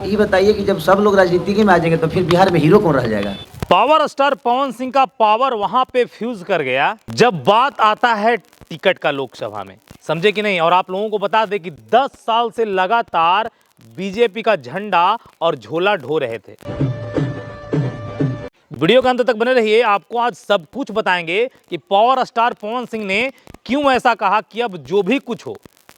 ये बताइए कि जब सब लोग राजनीति में आ जाएंगे तो फिर बिहार में हीरो कौन रह जाएगा? पावर स्टार पवन सिंह का पावर वहां पे फ्यूज कर गया जब बात आता है टिकट का लोकसभा में, समझे कि नहीं। और आप लोगों को बता दें कि 10 साल से लगातार बीजेपी का झंडा और झोला ढो रहे थे। वीडियो के अंत तक बने रहिए, आपको आज सब कुछ बताएंगे कि पावर स्टार पवन सिंह ने क्यों ऐसा कहा कि अब जो भी कुछ हो,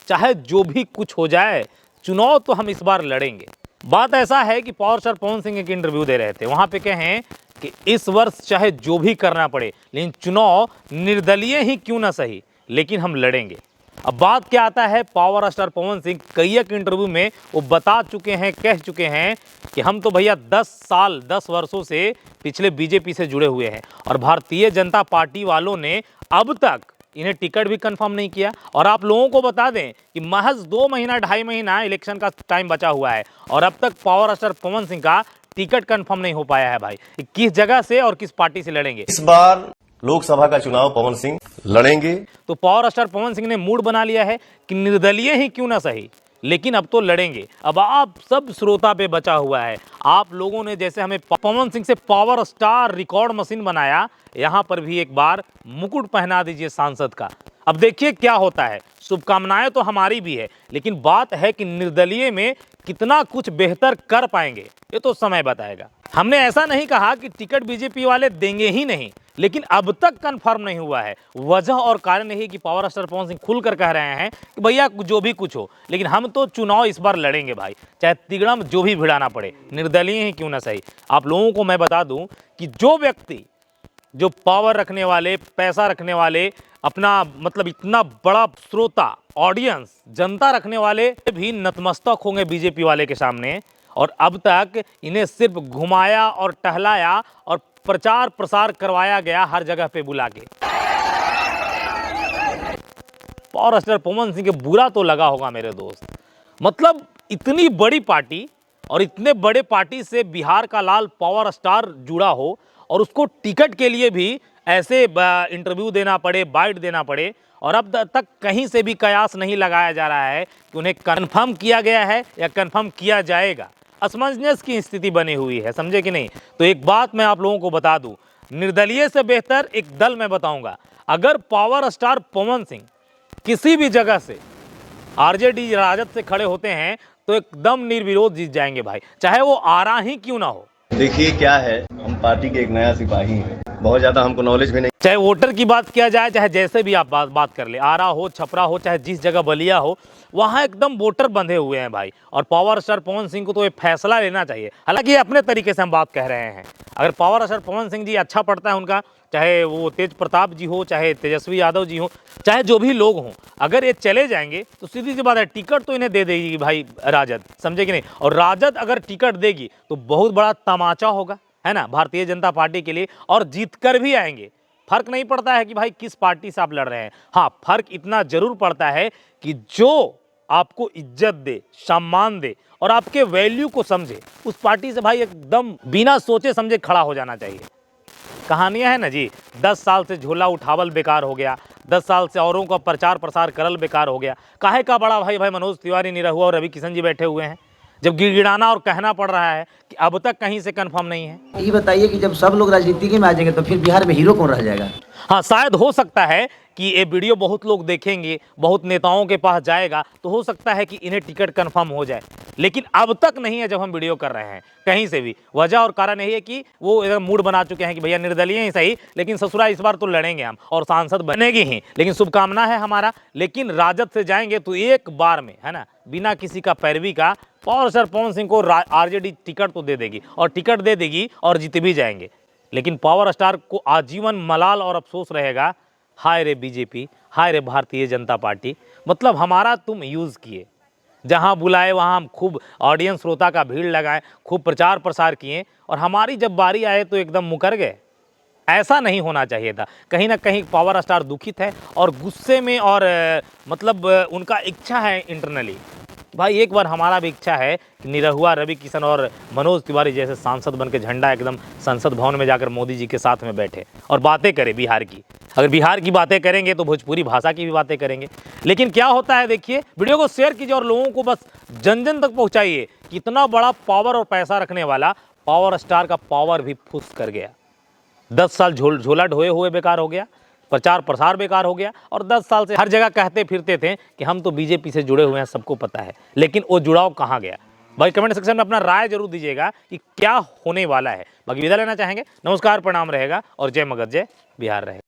चाहे जो भी कुछ हो जाए, चुनाव तो हम इस बार लड़ेंगे। बात ऐसा है कि पावर स्टार पवन सिंह एक इंटरव्यू दे रहे थे, वहां पे कहें कि इस वर्ष चाहे जो भी करना पड़े, लेकिन चुनाव निर्दलीय ही क्यों ना सही, लेकिन हम लड़ेंगे। अब बात क्या आता है, पावर स्टार पवन सिंह कई एक इंटरव्यू में वो बता चुके हैं, कह चुके हैं कि हम तो भैया 10 वर्षों से पिछले बीजेपी से जुड़े हुए हैं और भारतीय जनता पार्टी वालों ने अब तक इन्हें टिकट भी कंफर्म नहीं किया। और आप लोगों को बता दें कि महज 2 महीना 2.5 महीना इलेक्शन का टाइम बचा हुआ है और अब तक पावर स्टार पवन सिंह का टिकट कंफर्म नहीं हो पाया है। भाई किस जगह से और किस पार्टी से लड़ेंगे? इस बार लोकसभा का चुनाव पवन सिंह लड़ेंगे। तो पावर स्टार पवन सिंह ने मूड बना लिया है कि निर्दलीय ही क्यों ना सही, लेकिन अब तो लड़ेंगे। अब आप सब श्रोता पे बचा हुआ है, आप लोगों ने जैसे हमें पवन सिंह से पावर स्टार रिकॉर्ड मशीन बनाया, यहां पर भी एक बार मुकुट पहना दीजिए सांसद का। अब देखिए क्या होता है। शुभकामनाएं तो हमारी भी है, लेकिन बात है कि निर्दलीय में कितना कुछ बेहतर कर पाएंगे, ये तो समय बताएगा। हमने ऐसा नहीं कहा कि टिकट बीजेपी वाले देंगे ही नहीं, लेकिन अब तक कंफर्म नहीं हुआ है। वजह और कारण यही कि पावर स्टार पवन सिंह खुलकर कह रहे हैं कि भैया जो भी कुछ हो, लेकिन हम तो चुनाव इस बार लड़ेंगे भाई, चाहे तिगड़म जो भी भिड़ाना पड़े, निर्दलीय ही क्यों ना सही। आप लोगों को मैं बता दूं कि जो व्यक्ति, जो पावर रखने वाले, पैसा रखने वाले, अपना मतलब इतना बड़ा श्रोता, ऑडियंस, जनता रखने वाले भी नतमस्तक होंगे बीजेपी वाले के सामने। और अब तक इन्हें सिर्फ घुमाया और टहलाया और प्रचार प्रसार करवाया गया हर जगह पे बुला के। पावर स्टार पवन सिंह के बुरा तो लगा होगा मेरे दोस्त। मतलब इतनी बड़ी पार्टी और इतने बड़े पार्टी से बिहार का लाल पावर स्टार जुड़ा हो और उसको टिकट के लिए भी ऐसे इंटरव्यू देना पड़े, बाइट देना पड़े, और अब तक कहीं से भी कयास नहीं लगाया जा रहा है कि उन्हें कंफर्म किया गया है या कंफर्म किया जाएगा। असमंजस की स्थिति बनी हुई है, समझे कि नहीं। तो एक बात मैं आप लोगों को बता दूं, निर्दलीय से बेहतर एक दल मैं बताऊंगा। अगर पावर स्टार पवन सिंह किसी भी जगह से आरजेडी राजद से खड़े होते हैं तो एकदम निर्विरोध जीत जाएंगे भाई, चाहे वो आरा ही क्यों ना हो। देखिए क्या है, हम पार्टी के एक नया सिपाही हैं, बहुत ज्यादा हमको नॉलेज भी नहीं। चाहे वोटर की बात किया जाए, चाहे जैसे भी आप बात कर ले, आरा हो, छपरा हो, चाहे जिस जगह बलिया हो, वहां एकदम वोटर बंधे हुए हैं भाई। और पावर स्टार पवन सिंह को तो ये फैसला लेना चाहिए। हालांकि अपने तरीके से हम बात कह रहे हैं, अगर पावर स्टार पवन सिंह जी अच्छा पड़ता है उनका, चाहे वो तेज प्रताप जी हो, चाहे तेजस्वी यादव जी हो, चाहे जो भी लोग हों, अगर ये चले जाएंगे तो सीधी सी बात है, टिकट तो इन्हें दे देगी भाई राजद, समझे कि नहीं। और राजद अगर टिकट देगी तो बहुत बड़ा तमाचा होगा, है ना, भारतीय जनता पार्टी के लिए, और जीत कर भी आएंगे। फर्क नहीं पड़ता है कि भाई किस पार्टी से आप लड़ रहे हैं। हाँ, फर्क इतना जरूर पड़ता है कि जो आपको इज्जत दे, सम्मान दे और आपके वैल्यू को समझे, उस पार्टी से भाई एकदम बिना सोचे समझे खड़ा हो जाना चाहिए। कहानियां है ना जी, 10 साल से झोला उठावल बेकार हो गया, 10 साल से औरों का प्रचार प्रसार करल बेकार हो गया। काहे का बड़ा भाई मनोज तिवारी निरहुआ और रवि किशन जी बैठे हुए हैं, जब गिड़गिड़ाना और कहना पड़ रहा है कि अब तक कहीं से कंफर्म नहीं है। ये बताइए कि जब सब लोग राजनीति में आ जाएंगे तो फिर बिहार में हीरो कौन रह जाएगा? हाँ, शायद हो सकता है कि ये वीडियो बहुत लोग देखेंगे, बहुत नेताओं के पास जाएगा, तो हो सकता है कि इन्हें टिकट कंफर्म हो जाए, लेकिन अब तक नहीं है। जब हम वीडियो कर रहे हैं कहीं से भी, वजह और कारण यही है कि वो एकदम मूड बना चुके हैं कि भैया निर्दलीय ही सही, लेकिन ससुरा इस बार तो लड़ेंगे हम और सांसद बनेगी ही। लेकिन शुभकामना है हमारा, लेकिन राजद से जाएंगे तो एक बार में, है ना, बिना किसी का पैरवी का, पावर स्टार पवन सिंह को आरजेडी टिकट तो दे देगी और टिकट दे देगी और जीत भी जाएंगे। लेकिन पावर स्टार को आजीवन मलाल और अफसोस रहेगा, हाय रे बीजेपी, हाय रे भारतीय जनता पार्टी, मतलब हमारा तुम यूज़ किए, जहां बुलाए वहां हम खूब ऑडियंस, श्रोता का भीड़ लगाए, खूब प्रचार प्रसार किए, और हमारी जब बारी आए तो एकदम मुकर गए। ऐसा नहीं होना चाहिए था। कहीं ना कहीं पावर स्टार दुखित है और गुस्से में, और मतलब उनका इच्छा है इंटरनली, भाई एक बार हमारा भी इच्छा है कि निरहुआ, रवि किशन और मनोज तिवारी जैसे सांसद बन के झंडा एकदम संसद भवन में जाकर मोदी जी के साथ में बैठे और बातें करें बिहार की, अगर बिहार की बातें करेंगे तो भोजपुरी भाषा की भी बातें करेंगे। लेकिन क्या होता है देखिए, वीडियो को शेयर कीजिए और लोगों को बस जन जन तक पहुंचाइए। कितना बड़ा पावर और पैसा रखने वाला पावर स्टार का पावर भी फुस कर गया। 10 साल झोला ढोए हुए बेकार हो गया, प्रचार प्रसार बेकार हो गया, और 10 साल से हर जगह कहते फिरते थे कि हम तो बीजेपी से जुड़े हुए हैं, सबको पता है, लेकिन वो जुड़ाव कहाँ गया। भाई कमेंट सेक्शन में अपना राय जरूर दीजिएगा कि क्या होने वाला है। बाकी विदा लेना चाहेंगे। नमस्कार, प्रणाम रहेगा और जय मगध, जय बिहार रहेगा।